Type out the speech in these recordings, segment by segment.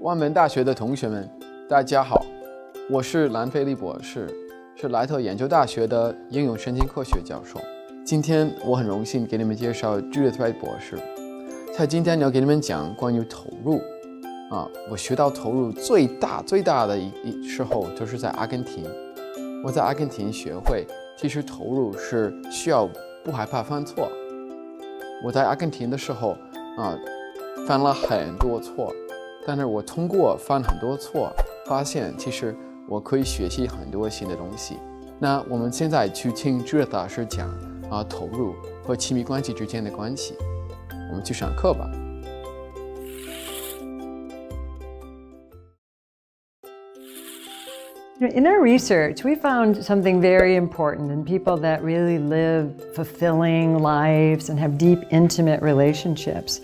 万门大学的同学们，大家好，我是兰菲利博士，是莱特研究大学的应用神经科学教授。今天我很荣幸给你们介绍 Judith Wright 博士。在今天要给你们讲关于投入我学到投入最大的一时候就是在阿根廷。我在阿根廷学会，其实投入是需要不害怕犯错。我在阿根廷的时候犯了很多错，但是我通过犯很多错，发现其实我可以学习很多新的东西。那我们现在去听 Judith 老师讲投入和亲密关系之间的关系。我们去上课吧。In our research, we found something very important in people that really live fulfilling lives and have deep, intimate relationships.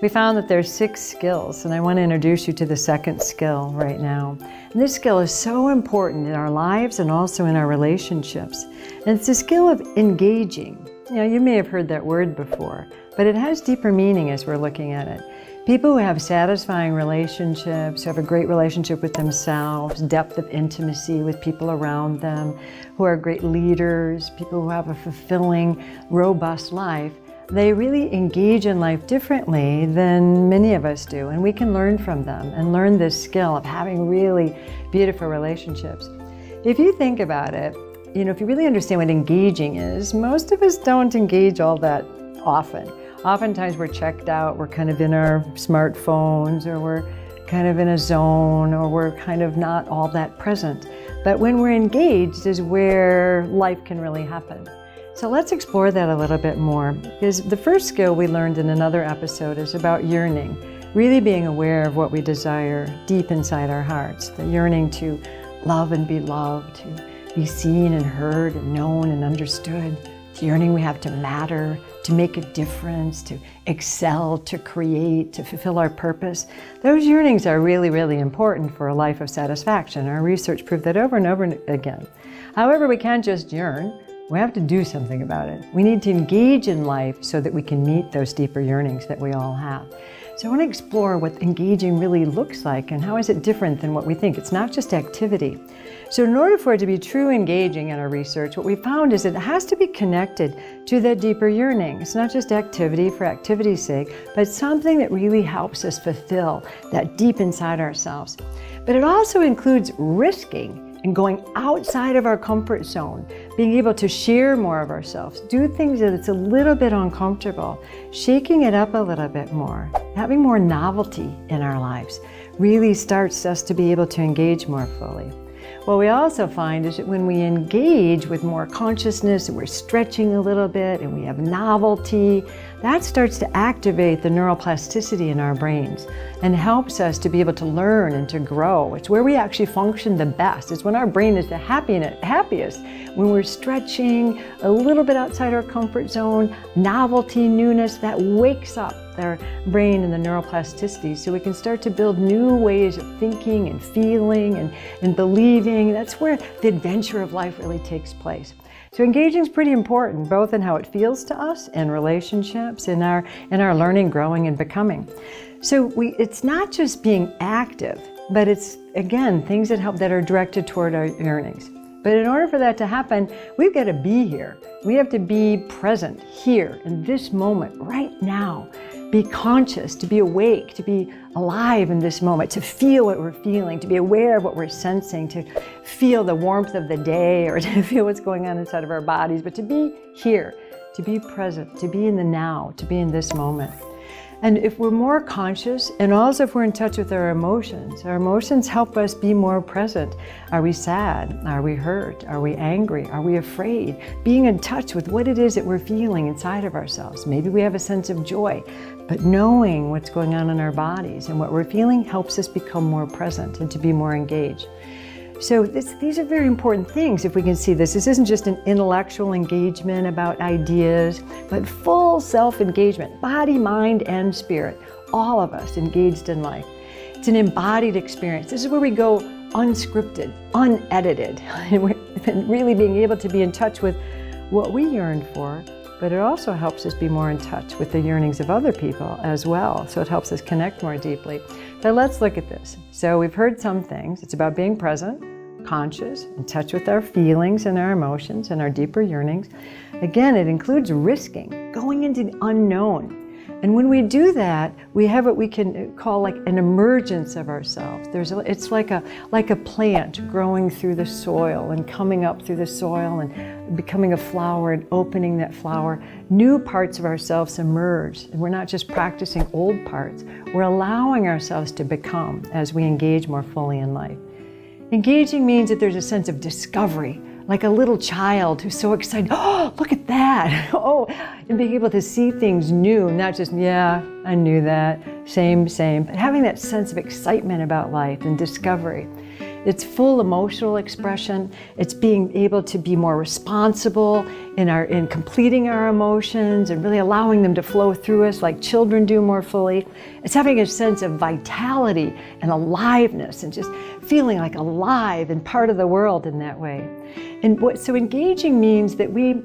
We found that there's 6 skills, and I want to introduce you to the second skill right now. And this skill is so important in our lives and also in our relationships. And it's the skill of engaging. You may have heard that word before, but it has deeper meaning as we're looking at it. People who have satisfying relationships, who have a great relationship with themselves, depth of intimacy with people around them, who are great leaders, people who have a fulfilling, robust life, they really engage in life differently than many of us do. And we can learn from them and learn this skill of having really beautiful relationships. If you think about it, if you really understand what engaging is, most of us don't engage all that often. Oftentimes we're checked out, we're kind of in our smartphones, or we're kind of in a zone, or we're kind of not all that present. But when we're engaged is where life can really happen. So let's explore that a little bit more, because the first skill we learned in another episode is about yearning, really being aware of what we desire deep inside our hearts, the yearning to love and be loved, to be seen and heard and known and understood, the yearning we have to matter, to make a difference, to excel, to create, to fulfill our purpose. Those yearnings are really, really important for a life of satisfaction. Our research proved that over and over again. However, we can't just yearn. We have to do something about it. We need to engage in life so that we can meet those deeper yearnings that we all have. So I want to explore what engaging really looks like and how is it different than what we think. It's not just activity. So in order for it to be true engaging in our research, what we found is it has to be connected to that deeper yearning. It's not just activity for activity's sake, but something that really helps us fulfill that deep inside ourselves. But it also includes risking and going outside of our comfort zone, being able to share more of ourselves, do things that it's a little bit uncomfortable, shaking it up a little bit more, having more novelty in our lives really starts us to be able to engage more fully. What we also find is that when we engage with more consciousness and we're stretching a little bit and we have novelty, that starts to activate the neuroplasticity in our brains and helps us to be able to learn and to grow. It's where we actually function the best. It's when our brain is the happiest, when we're stretching a little bit outside our comfort zone, novelty, newness, that wakes up our brain and the neuroplasticity so we can start to build new ways of thinking and feeling and believing. That's where the adventure of life really takes place. So engaging is pretty important, both in how it feels to us in relationships, in our learning, growing, and becoming. So it's not just being active, but it's, again, things that are directed toward our yearnings. But in order for that to happen, we've got to be here. We have to be present here in this moment, right now. Be conscious, to be awake, to be alive in this moment, to feel what we're feeling, to be aware of what we're sensing, to feel the warmth of the day or to feel what's going on inside of our bodies, but to be here, to be present, to be in the now, to be in this moment. And if we're more conscious, and also if we're in touch with our emotions help us be more present. Are we sad? Are we hurt? Are we angry? Are we afraid? Being in touch with what it is that we're feeling inside of ourselves. Maybe we have a sense of joy, but knowing what's going on in our bodies and what we're feeling helps us become more present and to be more engaged. So these are very important things if we can see this. This isn't just an intellectual engagement about ideas, but full self-engagement, body, mind, and spirit. All of us engaged in life. It's an embodied experience. This is where we go unscripted, unedited, and really being able to be in touch with what we yearn for, but it also helps us be more in touch with the yearnings of other people as well. So it helps us connect more deeply. So let's look at this. So we've heard some things. It's about being present, conscious, in touch with our feelings and our emotions and our deeper yearnings. Again, it includes risking, going into the unknown. And when we do that, we have what we can call like an emergence of ourselves. It's like a plant growing through the soil and coming up through the soil and becoming a flower and opening that flower. New parts of ourselves emerge, and we're not just practicing old parts. We're allowing ourselves to become as we engage more fully in life. Engaging means that there's a sense of discovery, like a little child who's so excited, oh, look at that, oh, and being able to see things new, not just, yeah, I knew that, same, but having that sense of excitement about life and discovery. It's full emotional expression. It's being able to be more responsible in completing our emotions and really allowing them to flow through us like children do more fully. It's having a sense of vitality and aliveness and just feeling like alive and part of the world in that way. And so engaging means that we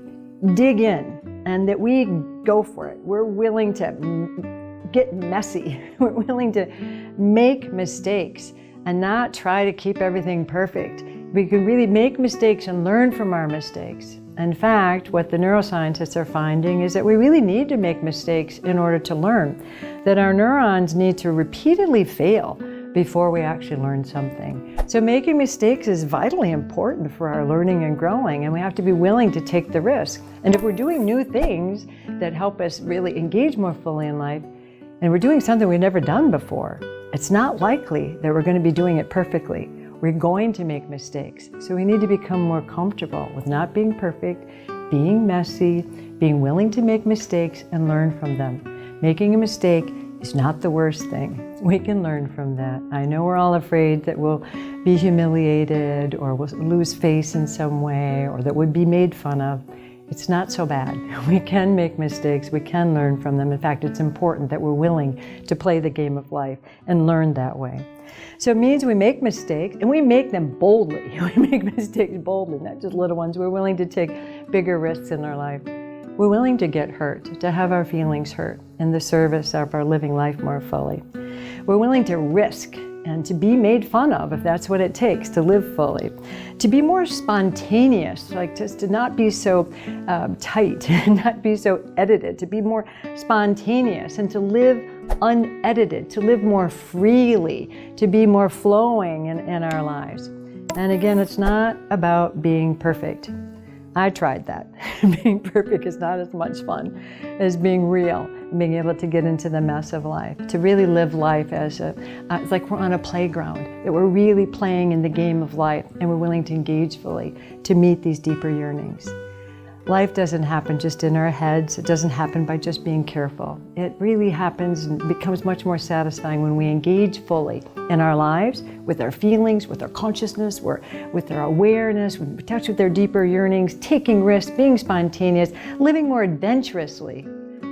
dig in and that we go for it. We're willing to get messy. We're willing to make mistakes and not try to keep everything perfect. We can really make mistakes and learn from our mistakes. In fact, what the neuroscientists are finding is that we really need to make mistakes in order to learn, that our neurons need to repeatedly fail before we actually learn something. So making mistakes is vitally important for our learning and growing, and we have to be willing to take the risk. And if we're doing new things that help us really engage more fully in life, and we're doing something we've never done before, it's not likely that we're going to be doing it perfectly. We're going to make mistakes. So we need to become more comfortable with not being perfect, being messy, being willing to make mistakes and learn from them. Making a mistake is not the worst thing. We can learn from that. I know we're all afraid that we'll be humiliated or we'll lose face in some way or that we'll be made fun of. It's not so bad. We can make mistakes, we can learn from them. In fact, it's important that we're willing to play the game of life and learn that way. So it means we make mistakes and we make them boldly. We make mistakes boldly, not just little ones. We're willing to take bigger risks in our life. We're willing to get hurt, to have our feelings hurt in the service of our living life more fully. We're willing to risk and to be made fun of if that's what it takes to live fully. To be more spontaneous, like just to not be so tight, not be so edited, to be more spontaneous and to live unedited, to live more freely, to be more flowing in our lives. And again, it's not about being perfect. I tried that. Being perfect is not as much fun as being real, being able to get into the mess of life, to really live life as it's like we're on a playground, that we're really playing in the game of life and we're willing to engage fully to meet these deeper yearnings. Life doesn't happen just in our heads. It doesn't happen by just being careful. It really happens and becomes much more satisfying when we engage fully in our lives, with our feelings, with our consciousness, with our awareness, with touch with our deeper yearnings, taking risks, being spontaneous, living more adventurously.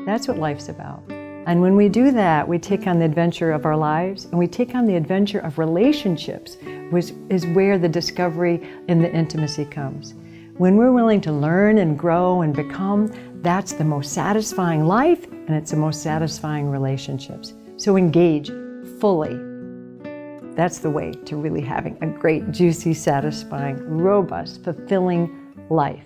That's what life's about. And when we do that, we take on the adventure of our lives and we take on the adventure of relationships, which is where the discovery and the intimacy comes. When we're willing to learn and grow and become, that's the most satisfying life and it's the most satisfying relationships. So engage fully. That's the way to really having a great, juicy, satisfying, robust, fulfilling life.